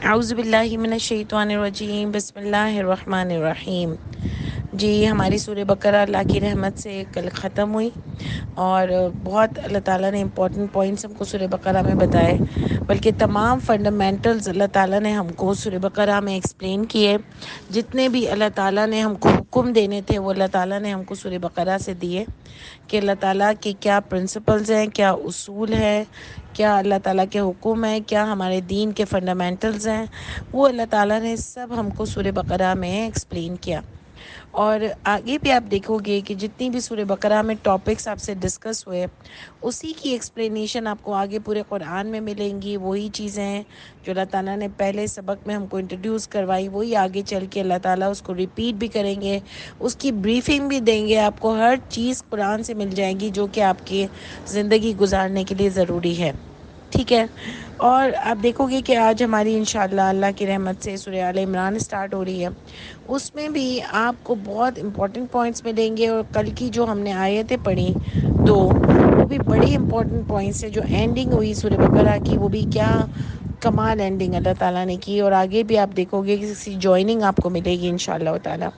اعوذ باللہ من الشیطان الرجیم، بسم اللہ الرحمن الرحیم۔ جی، ہماری سورہ بقرہ اللہ کی رحمت سے کل ختم ہوئی اور بہت اللہ تعالیٰ نے امپورٹنٹ پوائنٹس ہم کو سورہ بقرہ میں بتائے، بلکہ تمام فنڈامنٹلز اللہ تعالیٰ نے ہم کو سورہ بقرہ میں ایکسپلین کیے۔ جتنے بھی اللہ تعالیٰ نے ہم کو حکم دینے تھے وہ اللہ تعالیٰ نے ہم کو سورہ بقرہ سے دیے، کہ اللہ تعالیٰ کے کیا پرنسپلز ہیں، کیا اصول ہیں، کیا اللہ تعالیٰ کے حکم ہیں، کیا ہمارے دین کے فنڈامنٹلز ہیں، وہ اللہ تعالیٰ نے سب ہم کو سورہ بقرہ میں ایکسپلین کیا۔ اور آگے بھی آپ دیکھو گے کہ جتنی بھی سورہ بقرہ میں ٹاپکس آپ سے ڈسکس ہوئے، اسی کی ایکسپلینیشن آپ کو آگے پورے قرآن میں ملیں گی۔ وہی چیزیں ہیں جو اللہ تعالیٰ نے پہلے سبق میں ہم کو انٹروڈیوس کروائی، وہی آگے چل کے اللہ تعالیٰ اس کو ریپیٹ بھی کریں گے، اس کی بریفنگ بھی دیں گے۔ آپ کو ہر چیز قرآن سے مل جائے گی جو کہ آپ کی زندگی گزارنے کے لیے ضروری ہے، ٹھیک ہے۔ اور آپ دیکھو گے کہ آج ہماری انشاءاللہ اللہ کی رحمت سے سورہ آل عمران اسٹارٹ ہو رہی ہے، اس میں بھی آپ کو بہت امپورٹنٹ پوائنٹس ملیں گے۔ اور کل کی جو ہم نے آیتیں پڑھی تو وہ بھی بڑی امپورٹنٹ پوائنٹس ہیں۔ جو اینڈنگ ہوئی سورہ بقرہ کی وہ بھی کیا کمال اینڈنگ اللہ تعالیٰ نے کی، اور آگے بھی آپ دیکھو گے کہ کسی جوائننگ آپ کو ملے گی انشاءاللہ تعالیٰ۔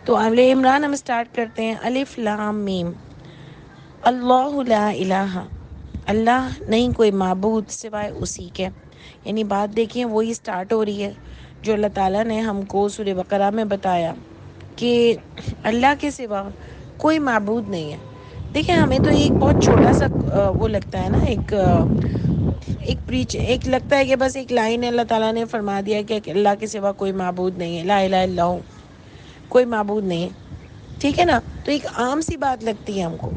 تو آل عمران ہم اسٹارٹ کرتے ہیں۔ الف لام میم، اللہ لا الہ، اللہ نہیں کوئی معبود سوائے اسی کے۔ یعنی بات دیکھیں وہی سٹارٹ ہو رہی ہے جو اللہ تعالیٰ نے ہم کو سورہ بقرہ میں بتایا کہ اللہ کے سوا کوئی معبود نہیں ہے۔ دیکھیں ہمیں تو ایک بہت چھوٹا سا وہ لگتا ہے نا، ایک لگتا ہے کہ بس ایک لائن اللہ تعالیٰ نے فرما دیا کہ اللہ کے سوا کوئی معبود نہیں ہے، لا الہ الا ہو، کوئی معبود نہیں ہے، ٹھیک ہے نا۔ تو ایک عام سی بات لگتی ہے ہم کو،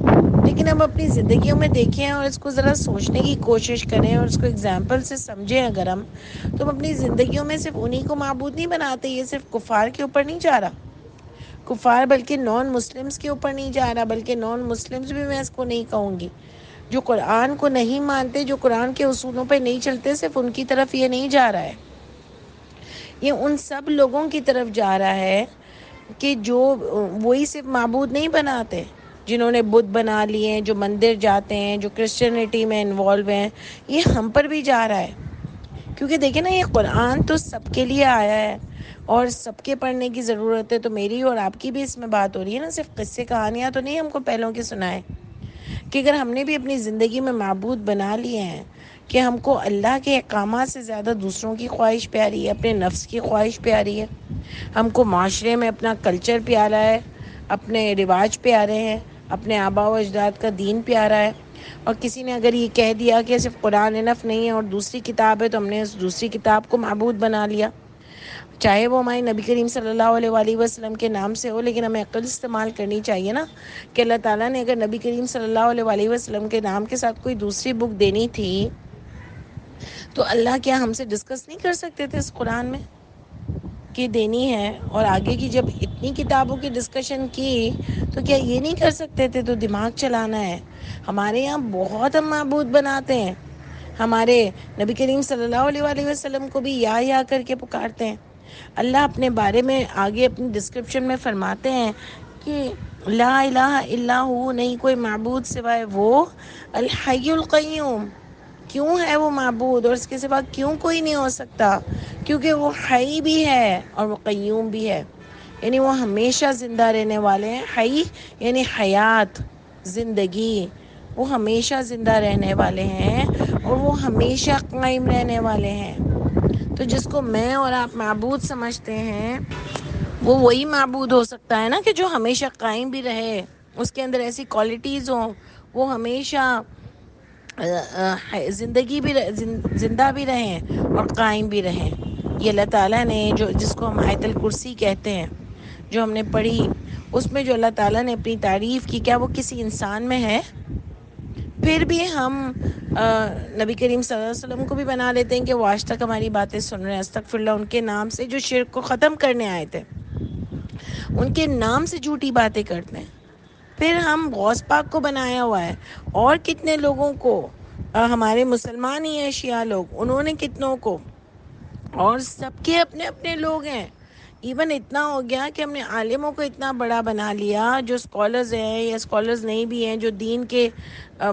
لیکن ہم اپنی زندگیوں میں دیکھیں اور اس کو ذرا سوچنے کی کوشش کریں اور اس کو اگزامپل سے سمجھیں اگر ہم، تو ہم اپنی زندگیوں میں صرف انہی کو معبود نہیں بناتے۔ یہ صرف کفار کے اوپر نہیں جا رہا، کفار بلکہ نان مسلمز کے اوپر نہیں جا رہا، بلکہ نان مسلمز بھی میں اس کو نہیں کہوں گی، جو قرآن کو نہیں مانتے، جو قرآن کے اصولوں پہ نہیں چلتے، صرف ان کی طرف یہ نہیں جا رہا ہے، یہ ان سب لوگوں کی طرف جا رہا ہے کہ جو وہی صرف معبود نہیں بناتے، جنہوں نے بت بنا لیے ہیں، جو مندر جاتے ہیں، جو کرسچینٹی میں انوالو ہیں، یہ ہم پر بھی جا رہا ہے۔ کیونکہ دیکھیں نا، یہ قرآن تو سب کے لیے آیا ہے اور سب کے پڑھنے کی ضرورت ہے۔ تو میری اور آپ کی بھی اس میں بات ہو رہی ہے نا، صرف قصے کہانیاں تو نہیں ہم کو پہلوں کی سنائے، کہ اگر ہم نے بھی اپنی زندگی میں معبود بنا لیے ہیں کہ ہم کو اللہ کے احکامات سے زیادہ دوسروں کی خواہش پیاری ہے، اپنے نفس کی خواہش پیاری ہے، ہم کو معاشرے میں اپنا کلچر پیارا ہے، اپنے رواج پیارے ہیں، اپنے آباء و اجداد کا دین پیارا ہے، اور کسی نے اگر یہ کہہ دیا کہ صرف قرآن انف نہیں ہے اور دوسری کتاب ہے، تو ہم نے اس دوسری کتاب کو معبود بنا لیا، چاہے وہ ہمارے نبی کریم صلی اللہ علیہ وآلہ وسلم کے نام سے ہو۔ لیکن ہمیں عقل استعمال کرنی چاہیے نا، کہ اللہ تعالیٰ نے اگر نبی کریم صلی اللہ علیہ وآلہ وسلم کے نام کے ساتھ کوئی دوسری بک دینی تھی تو اللہ کیا ہم سے ڈسکس نہیں کر سکتے تھے اس قرآن میں کہ دینی ہے؟ اور آگے کی جب اتنی کتابوں کی ڈسکشن کی تو کیا یہ نہیں کر سکتے تھے؟ تو دماغ چلانا ہے۔ ہمارے یہاں بہت ہم معبود بناتے ہیں، ہمارے نبی کریم صلی اللہ علیہ وآلہ وسلم کو بھی یا کر کے پکارتے ہیں۔ اللہ اپنے بارے میں آگے اپنی ڈسکرپشن میں فرماتے ہیں کہ لا الہ الا ہو، نہیں کوئی معبود سوائے وہ، الحی القیوم۔ کیوں ہے وہ معبود اور اس کے سوا کیوں کوئی نہیں ہو سکتا؟ کیونکہ وہ حی بھی ہے اور وہ قیوم بھی ہے، یعنی وہ ہمیشہ زندہ رہنے والے ہیں۔ حی یعنی حیات، زندگی، وہ ہمیشہ زندہ رہنے والے ہیں اور وہ ہمیشہ قائم رہنے والے ہیں۔ تو جس کو میں اور آپ معبود سمجھتے ہیں وہ وہی معبود ہو سکتا ہے نا کہ جو ہمیشہ قائم بھی رہے، اس کے اندر ایسی کوالٹیز ہوں، وہ ہمیشہ زندگی بھی زندہ بھی رہیں اور قائم بھی رہیں۔ یہ اللہ تعالیٰ نے جس کو ہم آیت الکرسی کہتے ہیں، جو ہم نے پڑھی، اس میں جو اللہ تعالیٰ نے اپنی تعریف کی، کیا وہ کسی انسان میں ہے؟ پھر بھی ہم نبی کریم صلی اللہ علیہ وسلم کو بھی بنا لیتے ہیں کہ وہ آج تک ہماری باتیں سن رہے ہیں، استغفراللہ، ان کے نام سے جو شرک کو ختم کرنے آئے تھے، ان کے نام سے جھوٹی باتیں کرتے ہیں۔ پھر ہم غوث پاک کو بنایا ہوا ہے، اور کتنے لوگوں کو، ہمارے مسلمان ہی ہیں شیعہ لوگ، انہوں نے کتنوں کو، اور سب کے اپنے اپنے لوگ ہیں ایون اتنا ہو گیا کہ ہم نے عالموں کو اتنا بڑا بنا لیا، جو اسکالرز ہیں یا اسکالرز نہیں بھی ہیں، جو دین کے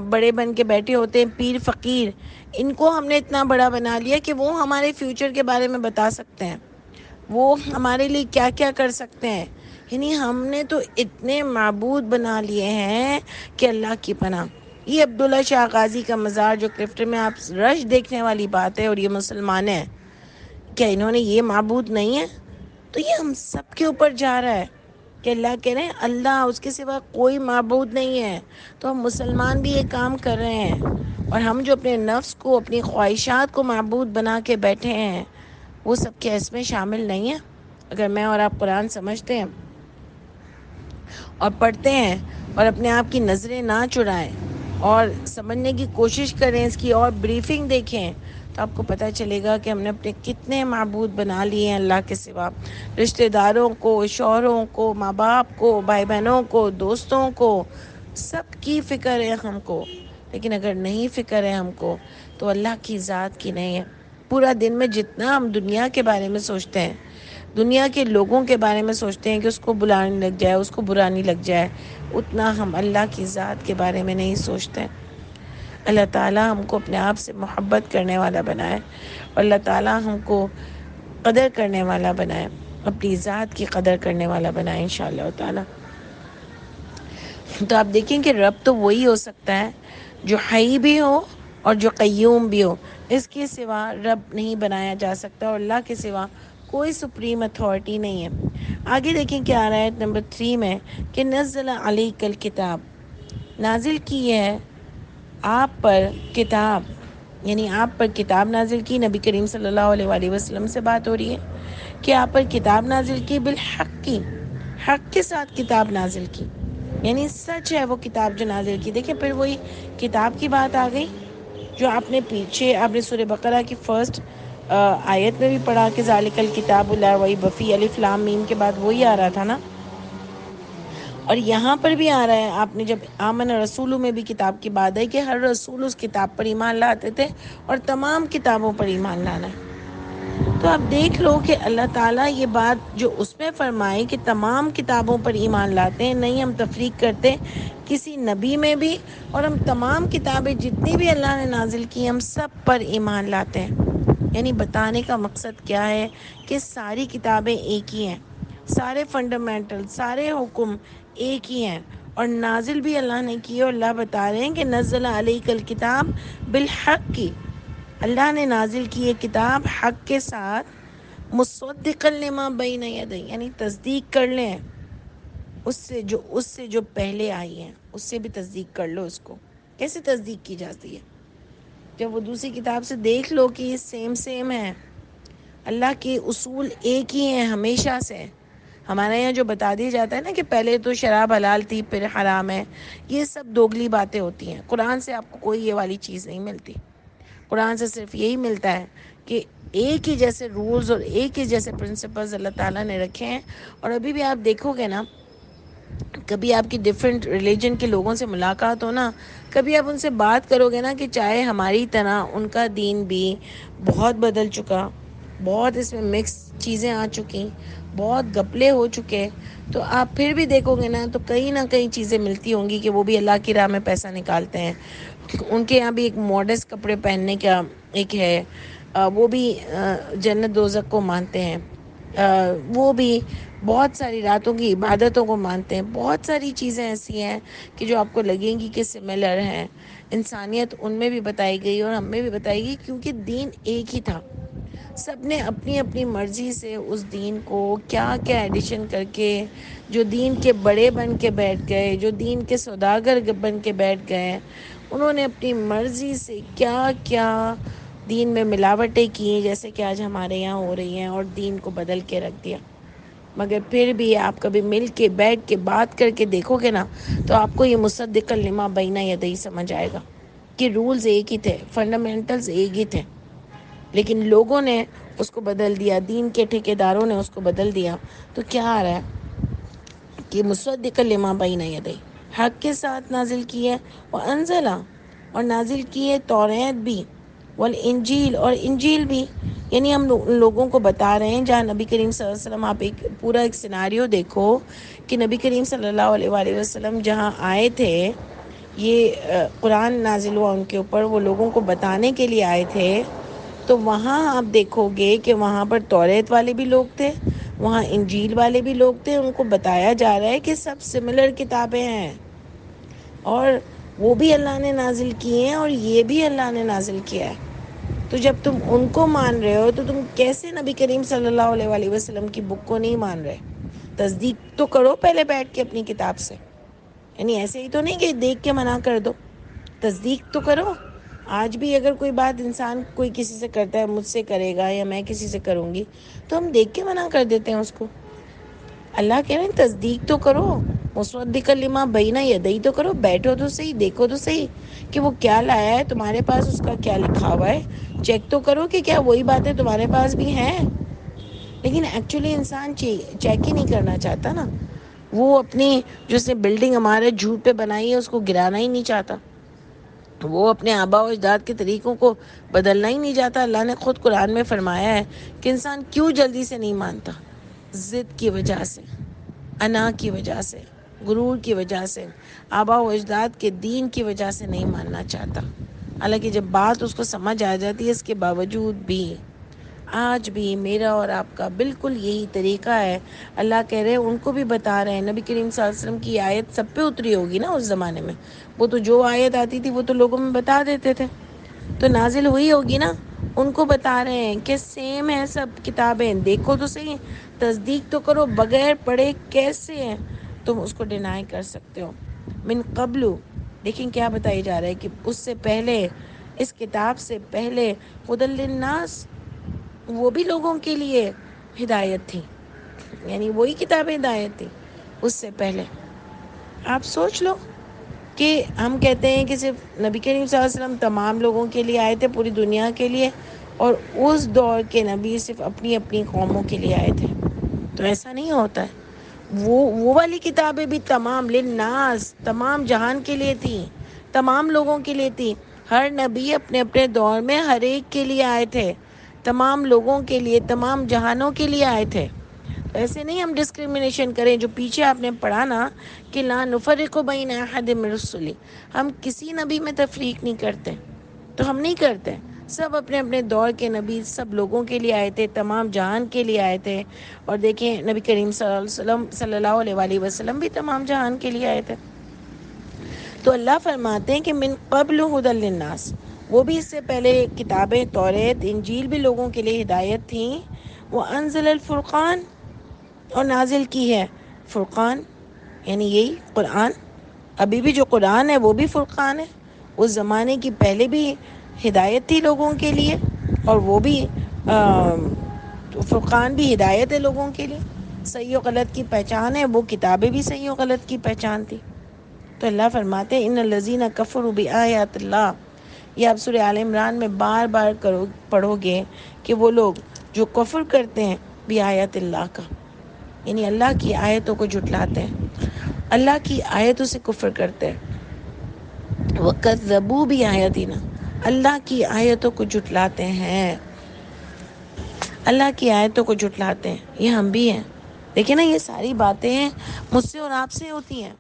بڑے بن کے بیٹھے ہوتے ہیں، پیر فقیر، ان کو ہم نے اتنا بڑا بنا لیا کہ وہ ہمارے فیوچر کے بارے میں بتا سکتے ہیں، وہ ہمارے لیے کیا کیا کر سکتے ہیں۔ یعنی ہم نے تو اتنے معبود بنا لیے ہیں کہ اللہ کی پناہ۔ یہ عبداللہ شاہ غازی کا مزار جو کلفٹن میں آپ رش دیکھنے والی بات ہے، اور یہ مسلمان ہیں، کیا انہوں نے یہ معبود نہیں ہے؟ تو یہ ہم سب کے اوپر جا رہا ہے کہ اللہ کہہ رہے ہیں اللہ، اس کے سوا کوئی معبود نہیں ہے۔ تو ہم مسلمان بھی یہ کام کر رہے ہیں، اور ہم جو اپنے نفس کو، اپنی خواہشات کو معبود بنا کے بیٹھے ہیں، وہ سب کیا اس میں شامل نہیں ہے؟ اگر میں اور آپ قرآن سمجھتے ہیں اور پڑھتے ہیں اور اپنے آپ کی نظریں نہ چرائیں اور سمجھنے کی کوشش کریں، اس کی اور بریفنگ دیکھیں، تو آپ کو پتہ چلے گا کہ ہم نے اپنے کتنے معبود بنا لیے ہیں اللہ کے سوا۔ رشتہ داروں کو، شوہروں کو، ماں باپ کو، بھائی بہنوں کو، دوستوں کو، سب کی فکر ہے ہم کو، لیکن اگر نہیں فکر ہے ہم کو تو اللہ کی ذات کی نہیں ہے۔ پورا دن میں جتنا ہم دنیا کے بارے میں سوچتے ہیں، دنیا کے لوگوں کے بارے میں سوچتے ہیں کہ اس کو بلانے لگ جائے، اس کو برانی لگ جائے، اتنا ہم اللہ کی ذات کے بارے میں نہیں سوچتے۔ اللہ تعالیٰ ہم کو اپنے آپ سے محبت کرنے والا بنائے، اور اللہ تعالیٰ ہم کو قدر کرنے والا بنائے، اپنی ذات کی قدر کرنے والا بنائے انشاءاللہ تعالیٰ۔ تو آپ دیکھیں کہ رب تو وہی ہو سکتا ہے جو حی بھی ہو اور جو قیوم بھی ہو، اس کے سوا رب نہیں بنایا جا سکتا، اور اللہ کے سوا کوئی سپریم اتھارٹی نہیں ہے۔ آگے دیکھیں کیا آ رہا ہے نمبر 3 میں کہ نزل علیک الکتاب، نازل کی ہے آپ پر کتاب، یعنی آپ پر کتاب نازل کی۔ نبی کریم صلی اللہ علیہ وآلہ وسلم سے بات ہو رہی ہے کہ آپ پر کتاب نازل کی، بالحق کی، حق کے ساتھ کتاب نازل کی، یعنی سچ ہے وہ کتاب جو نازل کی۔ دیکھیں پھر وہی کتاب کی بات آ گئی جو آپ نے پیچھے آپ نے سورہ بقرہ کی فرسٹ آیت میں بھی پڑھا کہ ذالک الکتاب لا ریب فیہ، الف لام میم کے بعد وہی آ رہا تھا نا، اور یہاں پر بھی آ رہا ہے۔ آپ نے جب آمن رسولوں میں بھی کتاب کی بات ہے کہ ہر رسول اس کتاب پر ایمان لاتے تھے، اور تمام کتابوں پر ایمان لانا ہے۔ تو آپ دیکھ لو کہ اللہ تعالیٰ یہ بات جو اس میں فرمائے کہ تمام کتابوں پر ایمان لاتے ہیں، نہیں ہم تفریق کرتے کسی نبی میں بھی، اور ہم تمام کتابیں جتنی بھی اللہ نے نازل کی ہم سب پر ایمان لاتے ہیں۔ یعنی بتانے کا مقصد کیا ہے کہ ساری کتابیں ایک ہی ہیں، سارے فنڈامنٹل، سارے حکم ایک ہی ہیں، اور نازل بھی اللہ نے کی، اور اللہ بتا رہے ہیں کہ نزل علیک الکتاب بالحق کی، اللہ نے نازل کی یہ کتاب حق کے ساتھ، مصدقا لما بین یدی، یعنی تصدیق کر لیں اس سے جو پہلے آئی ہیں، اس سے بھی تصدیق کر لو۔ اس کو کیسے تصدیق کی جاتی ہے؟ جب وہ دوسری کتاب سے دیکھ لو کہ یہ سیم ہے، اللہ کے اصول ایک ہی ہیں ہمیشہ سے۔ ہمارے یہاں جو بتا دیا جاتا ہے نا کہ پہلے تو شراب حلال تھی پھر حرام ہے، یہ سب دوگلی باتیں ہوتی ہیں۔ قرآن سے آپ کو کوئی یہ والی چیز نہیں ملتی۔ قرآن سے صرف یہی ملتا ہے کہ ایک ہی جیسے رولز اور ایک ہی جیسے پرنسپلز اللہ تعالیٰ نے رکھے ہیں۔ اور ابھی بھی آپ دیکھو گے نا، کبھی آپ کی ڈیفرنٹ ریلیجن کے لوگوں سے ملاقات ہو نا، کبھی آپ ان سے بات کرو گے نا کہ چاہے ہماری طرح ان کا دین بھی بہت بدل چکا، بہت اس میں مکس چیزیں آ چکی، بہت گپلے ہو چکے، تو آپ پھر بھی دیکھو گے نا تو کہیں نہ کہیں چیزیں ملتی ہوں گی کہ وہ بھی اللہ کی راہ میں پیسہ نکالتے ہیں۔ ان کے یہاں بھی ایک ماڈسٹ کپڑے پہننے کا ایک ہے، وہ بھی جنت دوزخ کو مانتے ہیں، وہ بھی بہت ساری راتوں کی عبادتوں کو مانتے ہیں۔ بہت ساری چیزیں ایسی ہیں کہ جو آپ کو لگیں گی کہ سملر ہیں۔ انسانیت ان میں بھی بتائی گئی اور ہم میں بھی بتائی گئی، کیونکہ دین ایک ہی تھا۔ سب نے اپنی اپنی مرضی سے اس دین کو کیا کیا ایڈیشن کر کے، جو دین کے بڑے بن کے بیٹھ گئے، جو دین کے سوداگر بن کے بیٹھ گئے، انہوں نے اپنی مرضی سے کیا کیا دین میں ملاوٹیں کی، جیسے کہ آج ہمارے یہاں ہو رہی ہیں، اور دین کو بدل کے رکھ دیا۔ مگر پھر بھی آپ کبھی مل کے بیٹھ کے بات کر کے دیکھو گے نا تو آپ کو یہ مصدقا لما بین یدی سمجھ آئے گا کہ رولز ایک ہی تھے، فنڈامنٹلز ایک ہی تھے، لیکن لوگوں نے اس کو بدل دیا، دین کے ٹھیکیداروں نے اس کو بدل دیا۔ تو کیا آ رہا ہے کہ مصدقا لما بین یدی، حق کے ساتھ نازل کی ہے، وانزلہ، اور نازل کی ہے توریت بھی، والانجیل، اور انجیل بھی، یعنی ہم ان لوگوں کو بتا رہے ہیں جہاں نبی کریم صلی اللہ علیہ وسلم، آپ ایک پورا ایک سیناریو دیکھو کہ نبی کریم صلی اللہ علیہ وآلہ وسلم جہاں آئے تھے، یہ قرآن نازل ہوا ان کے اوپر، وہ لوگوں کو بتانے کے لیے آئے تھے، تو وہاں آپ دیکھو گے کہ وہاں پر توریت والے بھی لوگ تھے، وہاں انجیل والے بھی لوگ تھے، ان کو بتایا جا رہا ہے کہ سب سملر کتابیں ہیں، اور وہ بھی اللہ نے نازل کی ہیں اور یہ بھی اللہ نے نازل کیا ہے۔ تو جب تم ان کو مان رہے ہو تو تم کیسے نبی کریم صلی اللہ علیہ وآلہ وسلم کی بک کو نہیں مان رہے؟ تصدیق تو کرو پہلے بیٹھ کے اپنی کتاب سے، یعنی ایسے ہی تو نہیں کہ دیکھ کے منع کر دو، تصدیق تو کرو۔ آج بھی اگر کوئی بات انسان کوئی کسی سے کرتا ہے، مجھ سے کرے گا یا میں کسی سے کروں گی، تو ہم دیکھ کے منع کر دیتے ہیں اس کو۔ اللہ کہہ رہے ہیں تصدیق تو کرو، مصدقا لما بین یدیہ تو کرو، بیٹھو تو صحیح، دیکھو تو صحیح کہ وہ کیا لایا ہے تمہارے پاس، اس کا کیا لکھا ہوا ہے، چیک تو کرو کہ کیا وہی باتیں تمہارے پاس بھی ہیں۔ لیکن ایکچولی انسان چیک ہی نہیں کرنا چاہتا نا، وہ اپنی جو اس نے بلڈنگ ہمارے جھوٹ پہ بنائی ہے اس کو گرانا ہی نہیں چاہتا، وہ اپنے آباء و اجداد کے طریقوں کو بدلنا ہی نہیں چاہتا۔ اللہ نے خود قرآن میں فرمایا ہے کہ انسان کیوں جلدی سے نہیں مانتا؟ ضد کی وجہ سے، انا کی وجہ سے، غرور کی وجہ سے، آباء و اجداد کے دین کی وجہ سے نہیں ماننا چاہتا۔ حالانکہ جب بات اس کو سمجھ آ جاتی ہے، اس کے باوجود بھی آج بھی میرا اور آپ کا بالکل یہی طریقہ ہے۔ اللہ کہہ رہے ہیں، ان کو بھی بتا رہے ہیں، نبی کریم صلی اللہ علیہ وسلم کی آیت سب پہ اتری ہوگی نا اس زمانے میں، وہ تو جو آیت آتی تھی وہ تو لوگوں میں بتا دیتے تھے، تو نازل ہوئی ہوگی نا، ان کو بتا رہے ہیں کہ سیم ہے سب کتابیں، دیکھو تو صحیح، تصدیق تو کرو، بغیر پڑھے کیسے ہیں تم اس کو ڈینائی کر سکتے ہو؟ من قبل، دیکھیں کیا بتائی جا رہا ہے کہ اس سے پہلے، اس کتاب سے پہلے، ہدی للناس، وہ بھی لوگوں کے لیے ہدایت تھی، یعنی وہی کتاب ہدایت تھی اس سے پہلے۔ آپ سوچ لو کہ ہم کہتے ہیں کہ صرف نبی کریم صلی اللہ علیہ وسلم تمام لوگوں کے لیے آئے تھے، پوری دنیا کے لیے، اور اس دور کے نبی صرف اپنی اپنی قوموں کے لیے آئے تھے، تو ایسا نہیں ہوتا ہے۔ وہ والی کتابیں بھی تمام للناس، تمام جہان کے لیے تھی، تمام لوگوں کے لیے تھی۔ ہر نبی اپنے اپنے دور میں ہر ایک کے لیے آئے تھے، تمام لوگوں کے لیے، تمام جہانوں کے لیے آئے تھے۔ ایسے نہیں ہم ڈسکریمنیشن کریں، جو پیچھے آپ نے پڑھا نا کہ لا نفرق بین احد من رسلی، ہم کسی نبی میں تفریق نہیں کرتے، تو ہم نہیں کرتے، سب اپنے اپنے دور کے نبی سب لوگوں کے لیے آئے تھے، تمام جہان کے لیے آئے تھے۔ اور دیکھیں نبی کریم صلی اللہ علیہ وآلہ وسلم بھی تمام جہان کے لیے آئے تھے۔ تو اللہ فرماتے ہیں کہ من قبل ہدی للناس، وہ بھی اس سے پہلے کتابیں توریت انجیل بھی لوگوں کے لیے ہدایت تھیں۔ وانزل الفرقان، اور نازل کی ہے فرقان، یعنی یہی قرآن، ابھی بھی جو قرآن ہے وہ بھی فرقان ہے، اس زمانے کی پہلے بھی ہدایت تھی لوگوں کے لیے، اور وہ بھی فرقان بھی ہدایت ہے لوگوں کے لیے، صحیح و غلط کی پہچان ہے، وہ کتابیں بھی صحیح و غلط کی پہچان تھی۔ تو اللہ فرماتے ہیں ان الذین کفروا بآیات اللہ، یہ آپ سورہ آل عمران میں بار بار پڑھو گے کہ وہ لوگ جو کفر کرتے ہیں بآیات اللہ کا، یعنی اللہ کی آیتوں کو جھٹلاتے ہیں، اللہ کی آیتوں سے کفر کرتے ہیں، وَكَذَّبُوا بِآیَاتِنَا، اللہ کی آیتوں کو جھٹلاتے ہیں، اللہ کی آیتوں کو جھٹلاتے ہیں، یہ ہم بھی ہیں۔ دیکھیں نا، یہ ساری باتیں مجھ سے اور آپ سے ہوتی ہیں۔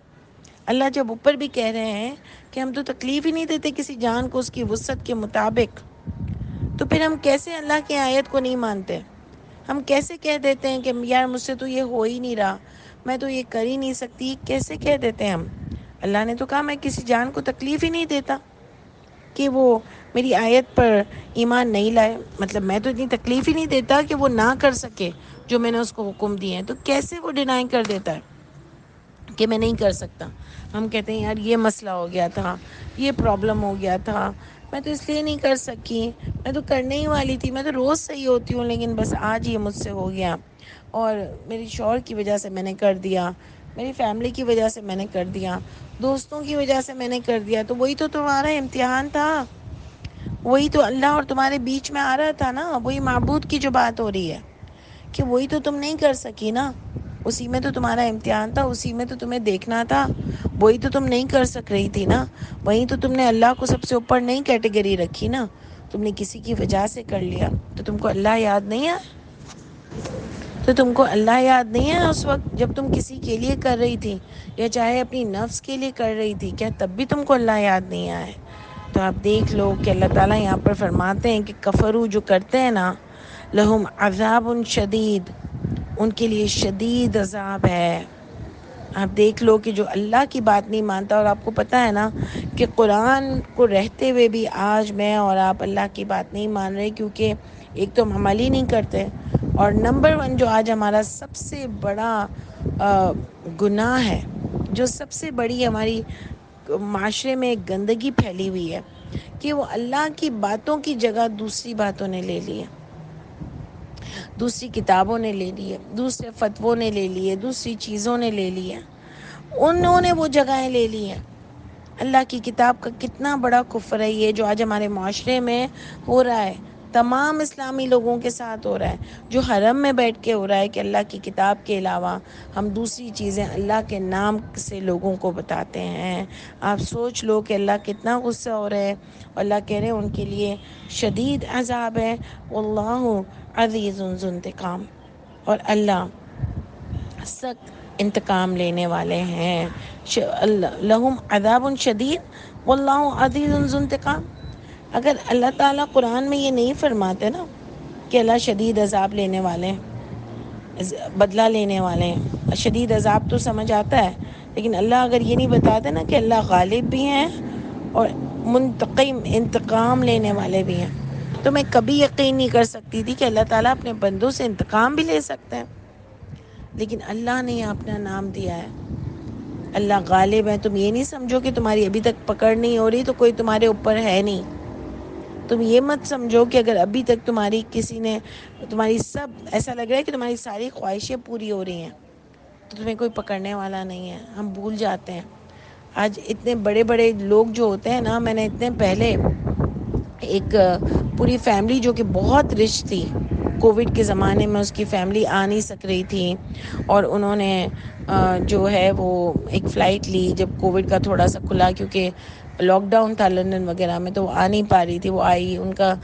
اللہ جب اوپر بھی کہہ رہے ہیں کہ ہم تو تکلیف ہی نہیں دیتے کسی جان کو اس کی وسعت کے مطابق، تو پھر ہم کیسے اللہ کی آیت کو نہیں مانتے؟ ہم کیسے کہہ دیتے ہیں کہ یار مجھ سے تو یہ ہو ہی نہیں رہا، میں تو یہ کر ہی نہیں سکتی، کیسے کہہ دیتے ہیں ہم؟ اللہ نے تو کہا میں کسی جان کو تکلیف ہی نہیں دیتا کہ وہ میری آیت پر ایمان نہیں لائے، مطلب میں تو اتنی تکلیف ہی نہیں دیتا کہ وہ نہ کر سکے جو میں نے اس کو حکم دیے ہیں، تو کیسے وہ ڈینائی کر دیتا ہے کہ میں نہیں کر سکتا؟ ہم کہتے ہیں یار یہ مسئلہ ہو گیا تھا، یہ پرابلم ہو گیا تھا، میں تو اس لیے نہیں کر سکی، میں تو کرنے ہی والی تھی، میں تو روز صحیح ہوتی ہوں، لیکن بس آج یہ مجھ سے ہو گیا، اور میری شوہر کی وجہ سے میں نے کر دیا، میری فیملی کی وجہ سے میں نے کر دیا، دوستوں کی وجہ سے میں نے کر دیا، تو وہی تو تمہارا امتحان تھا، وہی تو اللہ اور تمہارے بیچ میں آ رہا تھا نا، وہی معبود کی جو بات ہو رہی ہے کہ وہی تو تم نہیں کر سکی نا، اسی میں تو تمہارا امتحان تھا، اسی میں تو تمہیں دیکھنا تھا، وہی تو تم نہیں کر سک رہی تھی نا، وہیں تو تم نے اللہ کو سب سے اوپر نہیں کیٹیگری رکھی نا، تم نے کسی کی وجہ سے کر لیا تو تم کو اللہ یاد نہیں ہے؟ تو تم کو اللہ یاد نہیں ہے اس وقت جب تم کسی کے لیے کر رہی تھی یا چاہے اپنی نفس کے لیے کر رہی تھی؟ کیا تب بھی تم کو اللہ یاد نہیں آئے؟ تو آپ دیکھ لو کہ اللہ تعالیٰ یہاں پر فرماتے ہیں کہ کفرو جو کرتے ہیں نا، لہم عذاب شدید، ان کے لیے شدید عذاب ہے۔ آپ دیکھ لو کہ جو اللہ کی بات نہیں مانتا، اور آپ کو پتہ ہے نا کہ قرآن کو رہتے ہوئے بھی آج میں اور آپ اللہ کی بات نہیں مان رہے، کیونکہ ایک تو ہم عمل ہی نہیں کرتے، اور نمبر ون جو آج ہمارا سب سے بڑا گناہ ہے، جو سب سے بڑی ہماری معاشرے میں ایک گندگی پھیلی ہوئی ہے، کہ وہ اللہ کی باتوں کی جگہ دوسری باتوں نے لے لی ہے، دوسری کتابوں نے لے لی ہے، دوسرے فتووں نے لے لی ہے، دوسری چیزوں نے لے لی ہے، انہوں نے وہ جگہیں لے لی ہیں۔ اللہ کی کتاب کا کتنا بڑا کفر ہے یہ جو آج ہمارے معاشرے میں ہو رہا ہے، تمام اسلامی لوگوں کے ساتھ ہو رہا ہے، جو حرم میں بیٹھ کے ہو رہا ہے کہ اللہ کی کتاب کے علاوہ ہم دوسری چیزیں اللہ کے نام سے لوگوں کو بتاتے ہیں۔ آپ سوچ لو کہ اللہ کتنا غصہ ہو رہا ہے، اللہ کہہ رہے ہیں ان کے لیے شدید عذاب ہے، واللہ عزیز ذو انتقام، اور اللہ سخت انتقام لینے والے ہیں۔ لہم عذاب شدید واللہ عزیز ذو انتقام۔ اگر اللہ تعالیٰ قرآن میں یہ نہیں فرماتے نا کہ اللہ شدید عذاب لینے والے ہیں، بدلہ لینے والے ہیں، شدید عذاب تو سمجھ آتا ہے، لیکن اللہ اگر یہ نہیں بتاتے نا کہ اللہ غالب بھی ہیں اور منتقم انتقام لینے والے بھی ہیں، تو میں کبھی یقین نہیں کر سکتی تھی کہ اللہ تعالیٰ اپنے بندوں سے انتقام بھی لے سکتے ہیں۔ لیکن اللہ نے اپنا نام دیا ہے، اللہ غالب ہے۔ تم یہ نہیں سمجھو کہ تمہاری ابھی تک پکڑ نہیں ہو رہی تو کوئی تمہارے اوپر ہے نہیں۔ تم یہ مت سمجھو کہ اگر ابھی تک تمہاری کسی نے تمہاری سب ایسا لگ رہا ہے کہ تمہاری ساری خواہشیں پوری ہو رہی ہیں تو تمہیں کوئی پکڑنے والا نہیں ہے۔ ہم بھول جاتے ہیں آج اتنے بڑے بڑے لوگ جو ہوتے ہیں نا، میں نے اتنے پہلے ایک پوری فیملی جو کہ بہت رچ تھی، کووڈ کے زمانے میں اس کی فیملی آ نہیں سک رہی تھی، اور انہوں نے جو ہے وہ ایک فلائٹ لی جب کووڈ کا تھوڑا سا کھلا، کیونکہ لاک ڈاؤن تھا لندن وغیرہ میں، تو وہ آ نہیں پا رہی تھی۔ وہ آئی، ان کا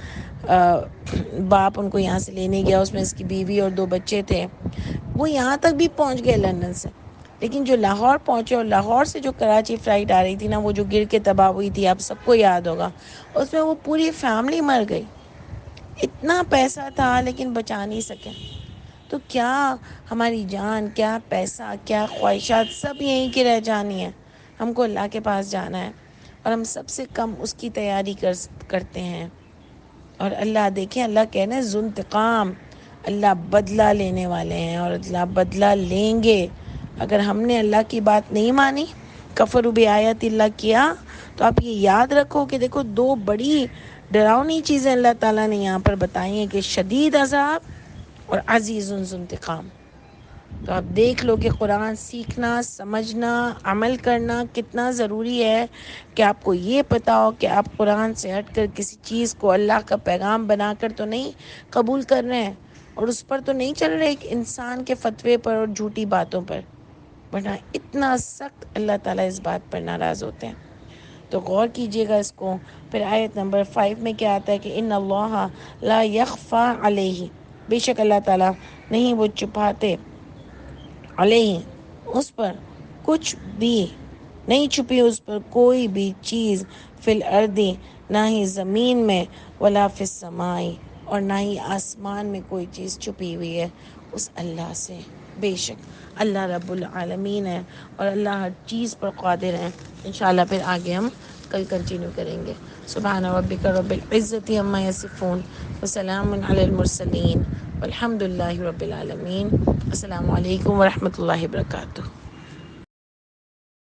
باپ ان کو یہاں سے لینے گیا، اس میں اس کی بیوی اور 2 بچے تھے، وہ یہاں تک بھی پہنچ گئے لندن سے، لیکن جو لاہور پہنچے اور لاہور سے جو کراچی فلائٹ آ رہی تھی نا، وہ جو گر کے تباہ ہوئی تھی، آپ سب کو یاد ہوگا، اس میں وہ پوری فیملی مر گئی۔ اتنا پیسہ تھا لیکن بچا نہیں سکے۔ تو کیا ہماری جان، کیا پیسہ، کیا خواہشات سب یہیں کی رہ جانی ہے؟ ہم کو اللہ کے پاس جانا ہے، اور ہم سب سے کم اس کی تیاری کرتے ہیں۔ اور اللہ دیکھیں، اللہ کہنا ہے ذو انتقام، اللہ بدلہ لینے والے ہیں، اور اللہ بدلہ لیں گے۔ اگر ہم نے اللہ کی بات نہیں مانی، کفر بآیات اللہ کیا، تو آپ یہ یاد رکھو کہ دیکھو 2 بڑی ڈراؤنی چیزیں اللہ تعالیٰ نے یہاں پر بتائی ہیں، کہ شدید عذاب اور عزیز ذو انتقام۔ تو آپ دیکھ لو کہ قرآن سیکھنا، سمجھنا، عمل کرنا کتنا ضروری ہے، کہ آپ کو یہ پتہ ہو کہ آپ قرآن سے ہٹ کر کسی چیز کو اللہ کا پیغام بنا کر تو نہیں قبول کر رہے ہیں، اور اس پر تو نہیں چل رہے ایک انسان کے فتوے پر اور جھوٹی باتوں پر، ورنہ اتنا سخت اللہ تعالیٰ اس بات پر ناراض ہوتے ہیں۔ تو غور کیجئے گا اس کو۔ پھر آیت نمبر 5 میں کیا آتا ہے کہ ان اللہ لا یخفی علیہ، بے شک اللہ تعالیٰ نہیں وہ چھپاتے، علیہ اس پر کچھ بھی نہیں چھپی، اس پر کوئی بھی چیز، فی الارض نہ ہی زمین میں، ولا فی السماء اور نہ ہی آسمان میں کوئی چیز چھپی ہوئی ہے اس اللہ سے۔ بے شک اللہ رب العالمین ہے، اور اللہ ہر چیز پر قادر ہے۔ انشاءاللہ پھر آگے ہم کل کنٹینیو کریں گے۔ سبحان ربک رب العزت عما یصفون وسلام علی المرسلین والحمد للہ رب العالمین۔ السلام علیکم ورحمۃ اللہ وبرکاتہ۔